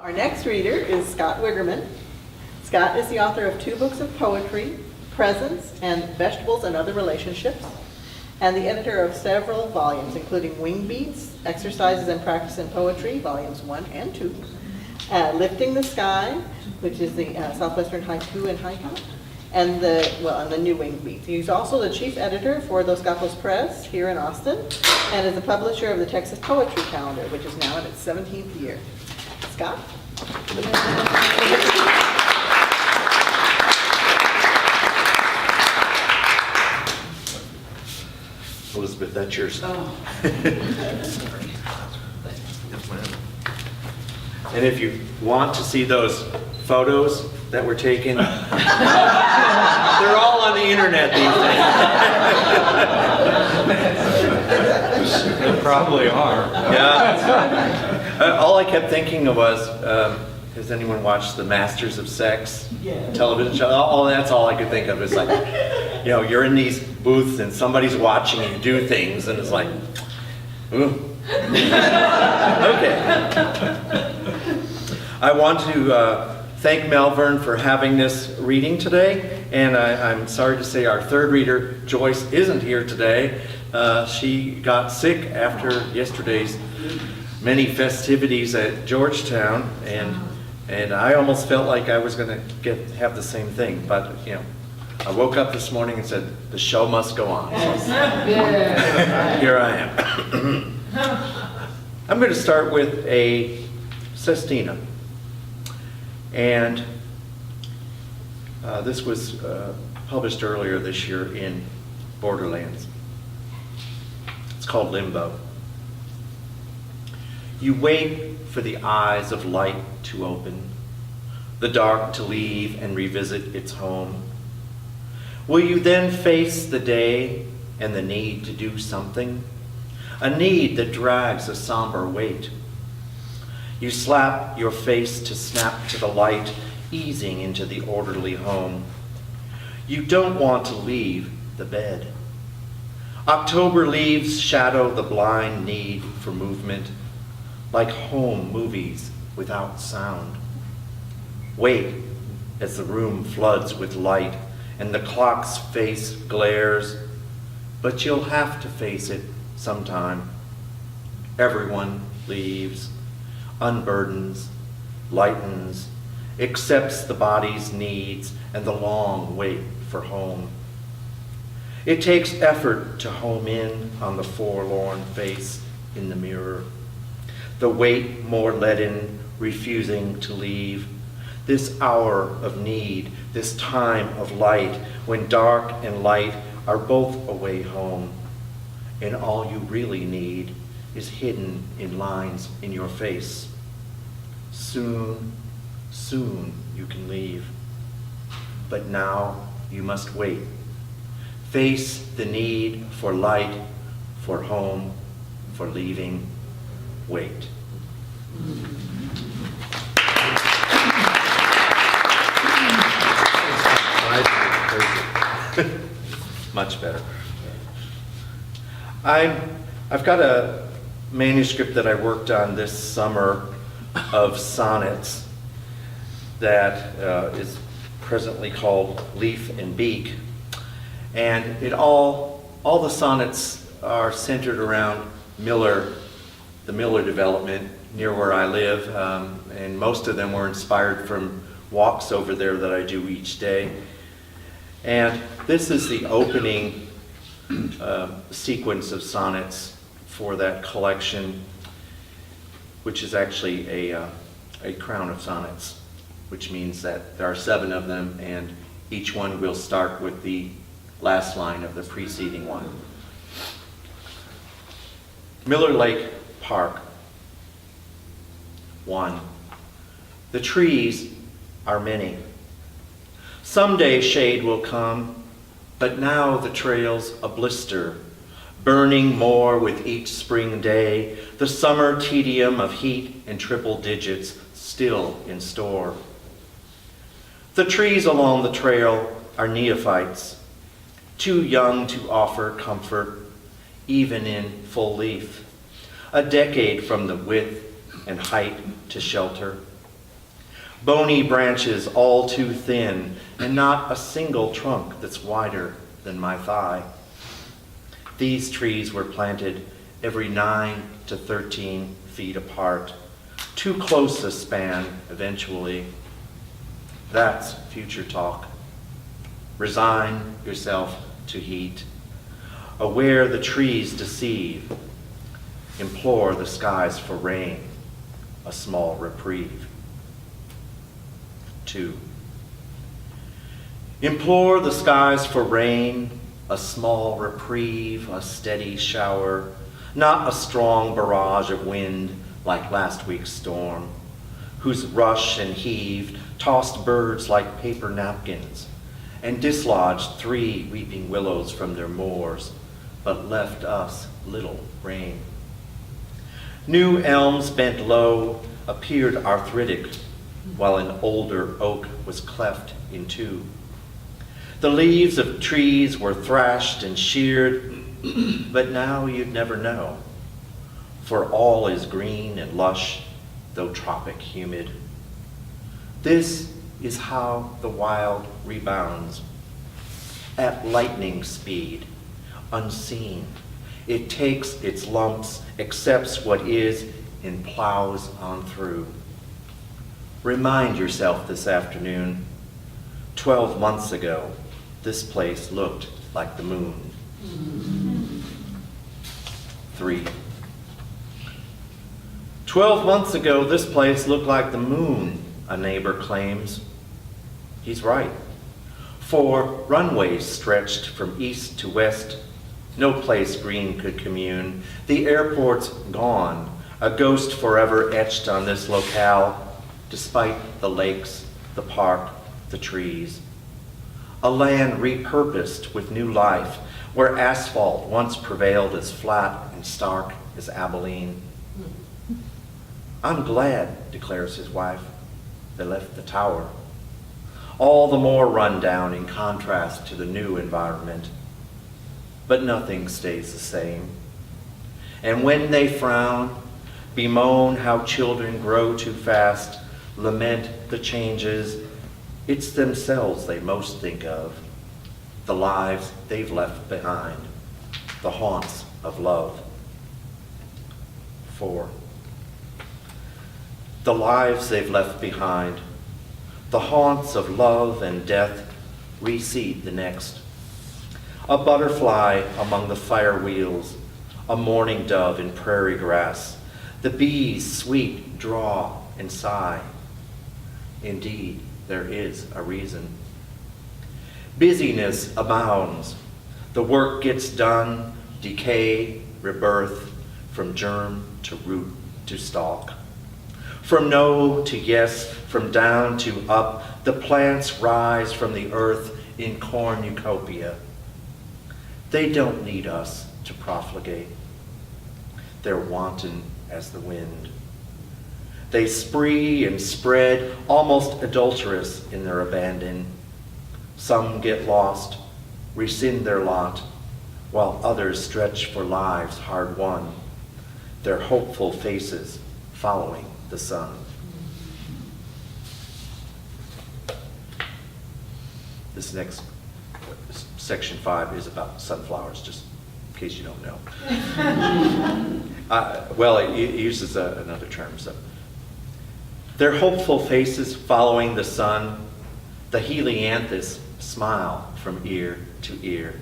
Our next reader is Scott Wiggerman. Scott is the author of 2 books of poetry, Presents and Vegetables and Other Relationships, and the editor of several volumes, including Wing Beats, Exercises and Practice in Poetry, volumes 1 and 2, Lifting the Sky, which is the Southwestern Haiku and Haiku, and the new Wing Beats. He's also the chief editor for Dos Gatos Press here in Austin, and is the publisher of the Texas Poetry Calendar, which is now in its 17th year. Scott? Elizabeth, that's yours. Oh. And if you want to see those photos that were taken, they're all on the internet these days. They probably are. Yeah. All I kept thinking of was, has anyone watched the Masters of Sex television show? Oh, that's all I could think of. It's like, you know, you're in these booths and somebody's watching you do things, and it's like, ooh. Okay. I want to thank Malvern for having this reading today, and I'm sorry to say our third reader, Joyce, isn't here today. She got sick after yesterday's many festivities at Georgetown, and I almost felt like I was going to have the same thing, but you know, I woke up this morning and said, the show must go on. So here I am. I'm going to start with a sestina. And this was published earlier this year in Borderlands. It's called Limbo. You wait for the eyes of light to open, the dark to leave and revisit its home. Will you then face the day and the need to do something? A need that drags a somber weight. You slap your face to snap to the light, easing into the orderly home. You don't want to leave the bed. October leaves shadow the blind need for movement, like home movies without sound. Wait as the room floods with light and the clock's face glares, but you'll have to face it sometime. Everyone leaves, unburdens, lightens, accepts the body's needs and the long wait for home. It takes effort to home in on the forlorn face in the mirror, the weight more leaden, refusing to leave. This hour of need, this time of light, when dark and light are both away home, and all you really need is hidden in lines in your face. Soon, soon you can leave, but now you must wait. Face the need for light, for home, for leaving. Wait. Much better. I've got a manuscript that I worked on this summer of sonnets that is presently called Leaf and Beak, and all the sonnets are centered around the Miller development near where I live, and most of them were inspired from walks over there that I do each day. And this is the opening sequence of sonnets for that collection, which is actually a crown of sonnets, which means that there are 7 of them, and each one will start with the last line of the preceding one. Miller Lake Park. 1. The trees are many. Someday shade will come, but now the trail's a blister, burning more with each spring day, the summer tedium of heat and triple digits still in store. The trees along the trail are neophytes, too young to offer comfort, even in full leaf, a decade from the width and height to shelter. bony branches all too thin, and not a single trunk that's wider than my thigh. These trees were planted every 9 to 13 feet apart, too close a span eventually. That's future talk. Resign yourself to heat. Aware the trees deceive. Implore the skies for rain, a small reprieve. 2. Implore the skies for rain, a small reprieve, a steady shower, not a strong barrage of wind like last week's storm, whose rush and heave tossed birds like paper napkins and dislodged 3 weeping willows from their moors, but left us little rain. New elms bent low appeared arthritic, while an older oak was cleft in 2. The leaves of trees were thrashed and sheared, but now you'd never know, for all is green and lush, though tropic humid. This is how the wild rebounds. At lightning speed, unseen, it takes its lumps, accepts what is, and plows on through. Remind yourself this afternoon, 12 months ago, this place looked like the moon. 3. 12 months ago, this place looked like the moon, a neighbor claims. He's right. 4 runways stretched from east to west. No place green could commune. The airport's gone, a ghost forever etched on this locale, despite the lakes, the park, the trees. A land repurposed with new life, where asphalt once prevailed as flat and stark as Abilene. I'm glad, declares his wife, they left the tower. All the more run down in contrast to the new environment. But nothing stays the same. And when they frown, bemoan how children grow too fast, lament the changes, it's themselves they most think of, the lives they've left behind, the haunts of love. 4. The lives they've left behind, the haunts of love and death reseed the next. A butterfly among the fire wheels, a mourning dove in prairie grass, the bees sweet draw and sigh. Indeed, there is a reason. Busyness abounds. The work gets done, decay, rebirth, from germ to root to stalk. From no to yes, from down to up, the plants rise from the earth in cornucopia. They don't need us to profligate. They're wanton as the wind. They spree and spread, almost adulterous in their abandon. Some get lost, rescind their lot, while others stretch for lives hard won, their hopeful faces following the sun. This next section 5 is about sunflowers, just in case you don't know. Well, it uses another term. So, their hopeful faces following the sun, the helianthus smile from ear to ear.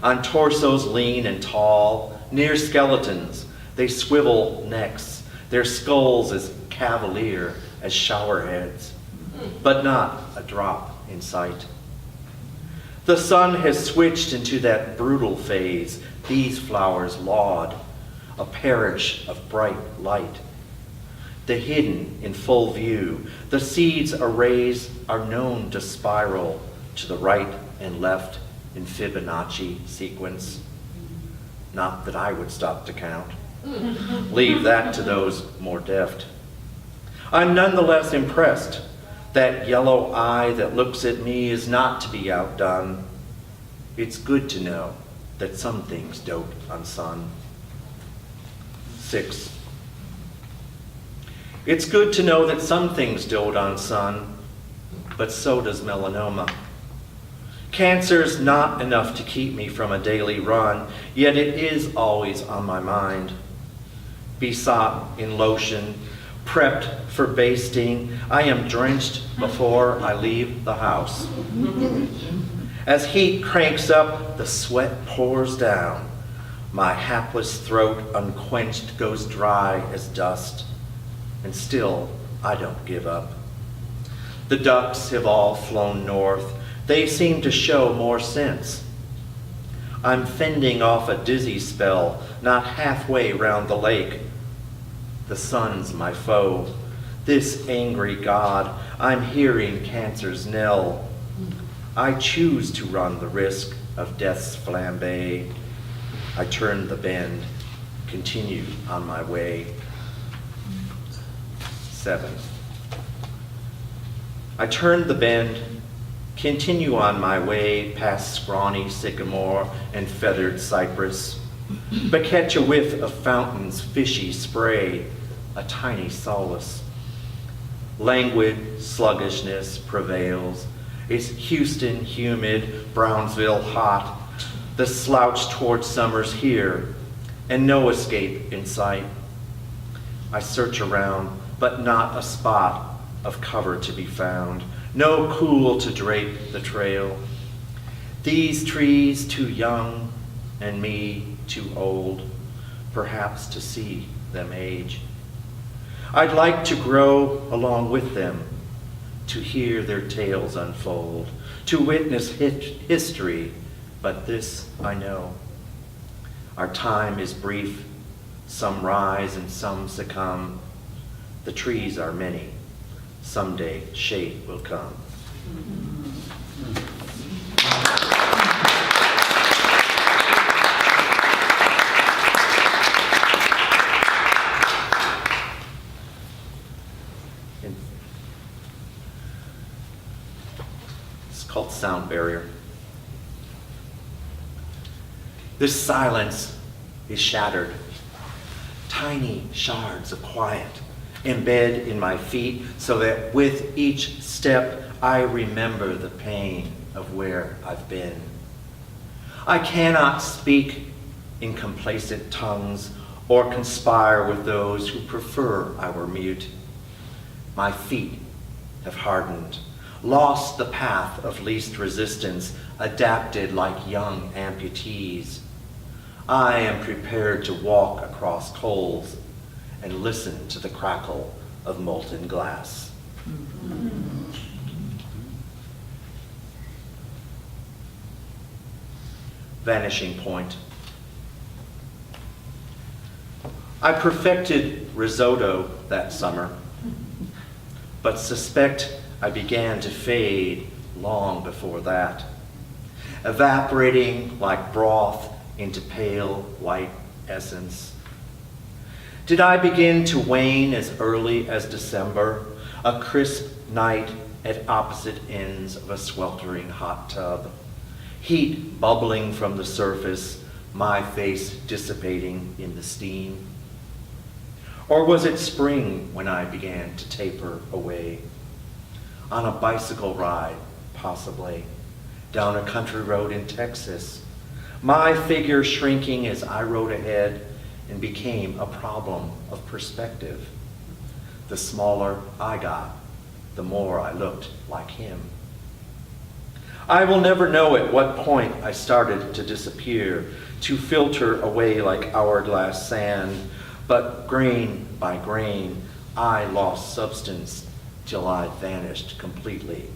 On torsos lean and tall, near skeletons, they swivel necks, their skulls as cavalier as shower heads, but not a drop in sight. The sun has switched into that brutal phase these flowers laud, a parish of bright light. The hidden in full view, the seeds arrays are known to spiral to the right and left in Fibonacci sequence. Not that I would stop to count. Leave that to those more deft. I'm nonetheless impressed. That yellow eye that looks at me is not to be outdone. It's good to know that some things dote on sun. 6. It's good to know that some things dote on sun, but so does melanoma. Cancer's not enough to keep me from a daily run, yet it is always on my mind. Besought in lotion, prepped for basting, I am drenched before I leave the house. As heat cranks up, the sweat pours down. My hapless throat, unquenched, goes dry as dust. And still, I don't give up. The ducks have all flown north. They seem to show more sense. I'm fending off a dizzy spell, not halfway round the lake. The sun's my foe. This angry God, I'm hearing cancer's knell. I choose to run the risk of death's flambe. I turn the bend, continue on my way. 7. I turn the bend, continue on my way past scrawny sycamore and feathered cypress, but catch a whiff of fountain's fishy spray, a tiny solace. Languid sluggishness prevails. It's Houston humid, Brownsville hot. The slouch towards summer's here, and no escape in sight. I search around, but not a spot of cover to be found. No cool to drape the trail. These trees too young, and me too old, perhaps to see them age. I'd like to grow along with them, to hear their tales unfold, to witness history, but this I know. Our time is brief, some rise and some succumb. The trees are many, someday shade will come. It's called Sound Barrier. This silence is shattered. Tiny shards of quiet embed in my feet so that with each step I remember the pain of where I've been. I cannot speak in complacent tongues or conspire with those who prefer I were mute. My feet have hardened, lost the path of least resistance, adapted like young amputees. I am prepared to walk across coals and listen to the crackle of molten glass. Vanishing point. I perfected risotto that summer, but suspect I began to fade long before that, evaporating like broth into pale white essence. Did I begin to wane as early as December, a crisp night at opposite ends of a sweltering hot tub, heat bubbling from the surface, my face dissipating in the steam? Or was it spring when I began to taper away? On a bicycle ride, possibly, down a country road in Texas, my figure shrinking as I rode ahead and became a problem of perspective. The smaller I got, the more I looked like him. I will never know at what point I started to disappear, to filter away like hourglass sand, but grain by grain, I lost substance till I vanished completely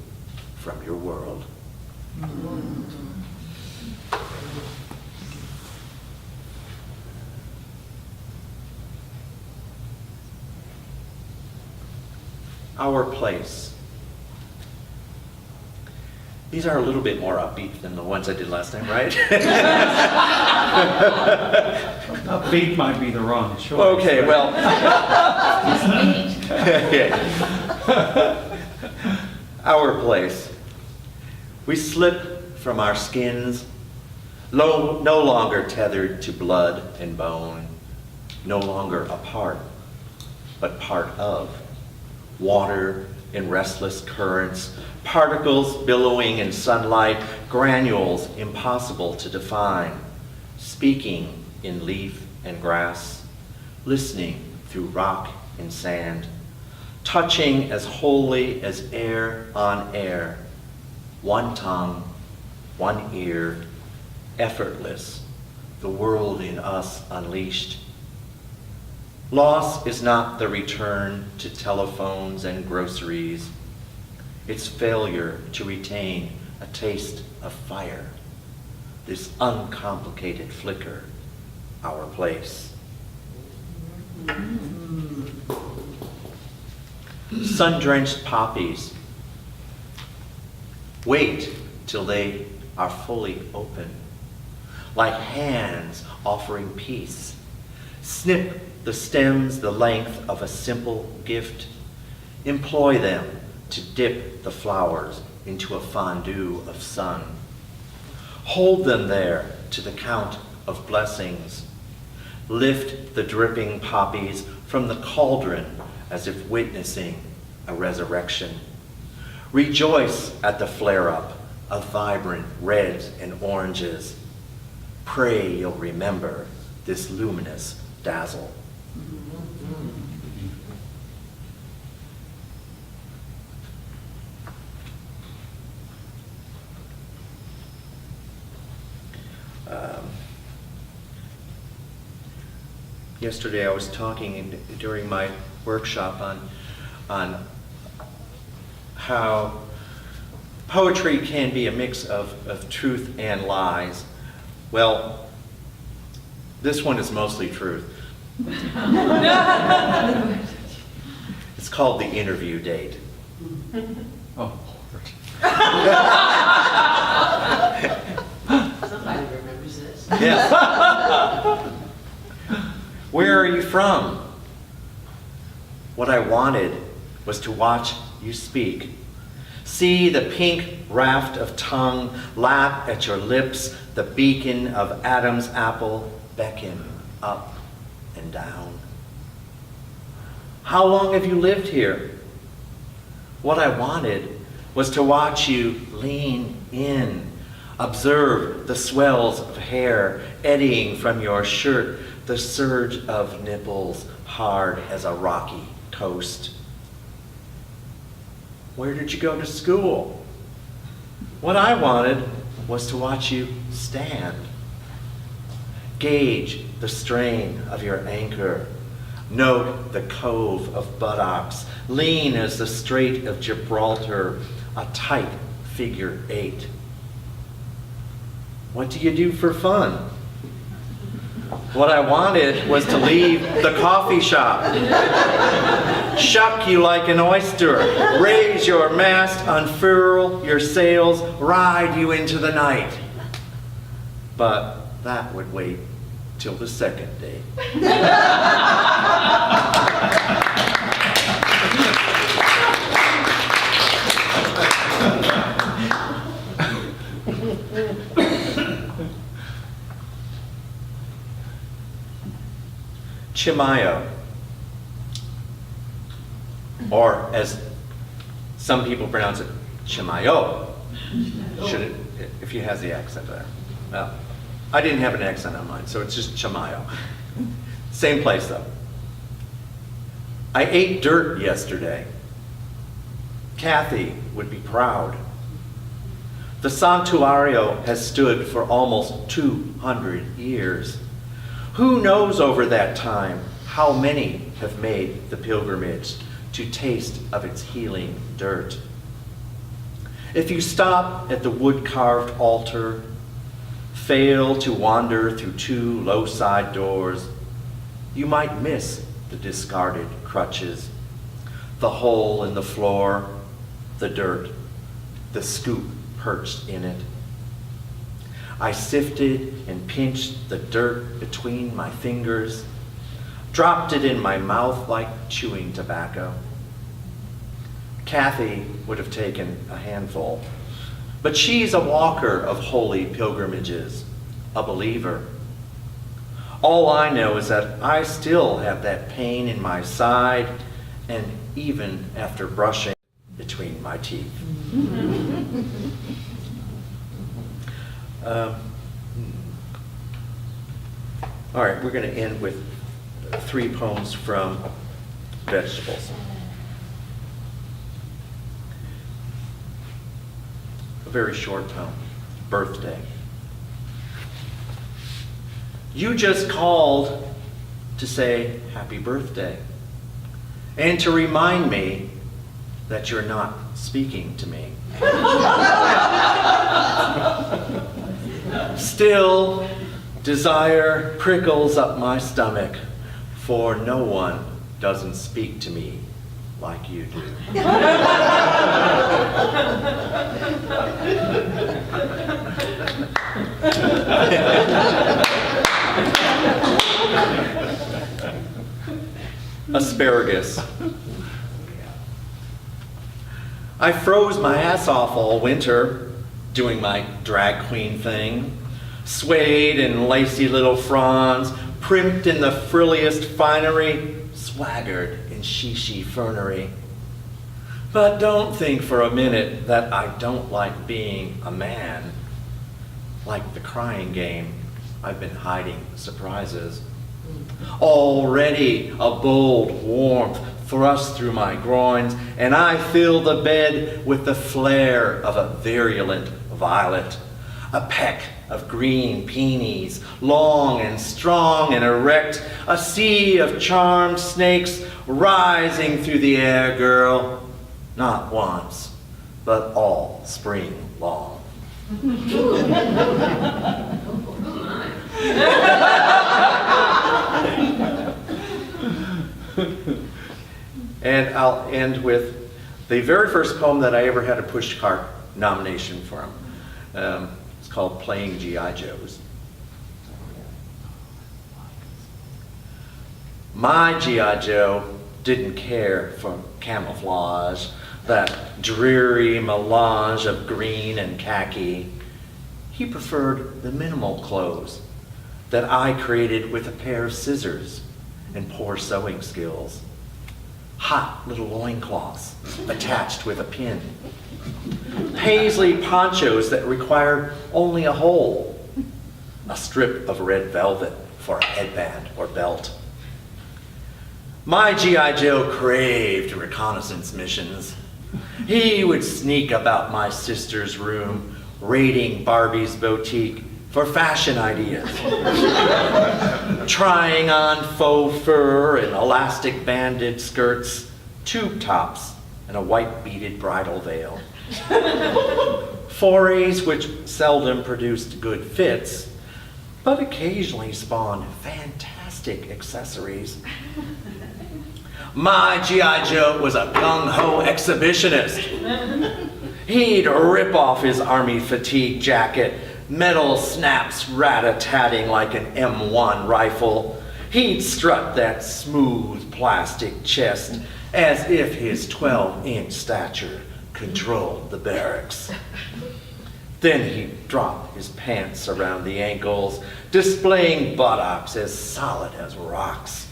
from your world. Our place. These are a little bit more upbeat than the ones I did last time, right? Upbeat might be the wrong choice. Okay, well. Okay. Our place. We slip from our skins, no longer tethered to blood and bone, no longer apart, but part of. Water in restless currents, particles billowing in sunlight, granules impossible to define, speaking in leaf and grass, listening through rock and sand, touching as wholly as air on air, one tongue, one ear, effortless, the world in us unleashed. Loss is not the return to telephones and groceries. It's failure to retain a taste of fire, this uncomplicated flicker, our place. Sun-drenched poppies. Wait till they are fully open, like hands offering peace. Snip the stems the length of a simple gift. Employ them to dip the flowers into a fondue of sun. Hold them there to the count of blessings. Lift the dripping poppies from the cauldron as if witnessing a resurrection. Rejoice at the flare-up of vibrant reds and oranges. Pray you'll remember this luminous dazzle. Yesterday I was talking during my workshop on how poetry can be a mix of truth and lies. Well, this one is mostly truth. It's called The Interview Date. Oh, Somebody remembers this. Yes. Where are you from? What I wanted was to watch you speak. See the pink raft of tongue lap at your lips, the beacon of Adam's apple beckon up and down. How long have you lived here? What I wanted was to watch you lean in, observe the swells of hair eddying from your shirt, the surge of nipples hard as a rocky coast. Where did you go to school? What I wanted was to watch you stand. Gauge the strain of your anchor. Note the cove of buttocks. Lean as the Strait of Gibraltar, a tight figure 8. What do you do for fun? What I wanted was to leave the coffee shop. Shuck you like an oyster. Raise your mast, unfurl your sails, ride you into the night. But that would wait till the second day. Chimayo, or as some people pronounce it, Chimayo. Should it, if he has the accent there. Well, I didn't have an accent on mine, so it's just Chimayo. Same place though. I ate dirt yesterday. Kathy would be proud. The Santuario has stood for almost 200 years. Who knows over that time how many have made the pilgrimage to taste of its healing dirt. If you stop at the wood-carved altar, fail to wander through 2 low side doors, you might miss the discarded crutches, the hole in the floor, the dirt, the scoop perched in it. I sifted and pinched the dirt between my fingers, dropped it in my mouth like chewing tobacco. Kathy would have taken a handful, but she's a walker of holy pilgrimages, a believer. All I know is that I still have that pain in my side, and even after brushing between my teeth. All right, we're going to end with 3 poems from Vegetables. A very short poem, Birthday. You just called to say happy birthday and to remind me that you're not speaking to me. Still, desire prickles up my stomach, for no one doesn't speak to me like you do. Asparagus. I froze my ass off all winter doing my drag queen thing, swayed in lacy little fronds, primped in the frilliest finery, swaggered in shishi fernery. But don't think for a minute that I don't like being a man. Like the crying game, I've been hiding surprises. Already a bold warmth thrusts through my groins, and I fill the bed with the flare of a virulent violet. A peck of green peonies, long and strong and erect, a sea of charmed snakes rising through the air, girl, not once, but all spring long. And I'll end with the very first poem that I ever had a pushcart nomination from. It's called Playing G.I. Joes. My G.I. Joe didn't care for camouflage, that dreary melange of green and khaki. He preferred the minimal clothes that I created with a pair of scissors and poor sewing skills. Hot little loincloths attached with a pin. Paisley ponchos that required only a hole. A strip of red velvet for a headband or belt. My G.I. Joe craved reconnaissance missions. He would sneak about my sister's room, raiding Barbie's boutique for fashion ideas. Trying on faux fur and elastic banded skirts, tube tops, and a white beaded bridal veil. Forays which seldom produced good fits, but occasionally spawned fantastic accessories. My G.I. Joe was a gung-ho exhibitionist. He'd rip off his army fatigue jacket, metal snaps rat-a-tatting like an M1 rifle. He'd strut that smooth plastic chest as if his 12-inch stature controlled the barracks. Then he'd drop his pants around the ankles, displaying buttocks as solid as rocks.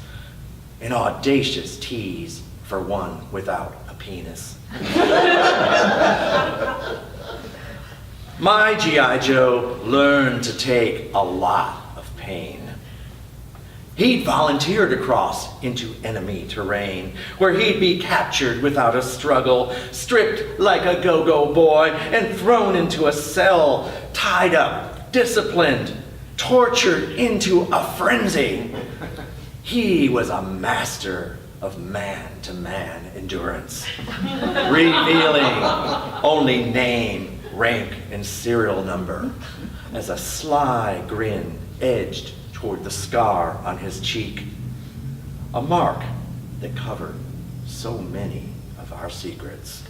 An audacious tease for one without a penis. My G.I. Joe learned to take a lot of pain. He'd volunteer to cross into enemy terrain, where he'd be captured without a struggle, stripped like a go-go boy, and thrown into a cell, tied up, disciplined, tortured into a frenzy. He was a master of man-to-man endurance, revealing only name, rank, and serial number as a sly grin edged toward the scar on his cheek, a mark that covered so many of our secrets.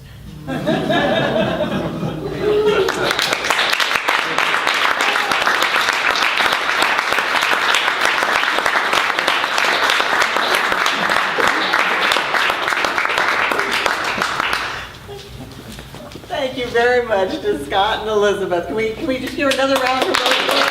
Thank you very much to Scott and Elizabeth. Can we just give another round of applause?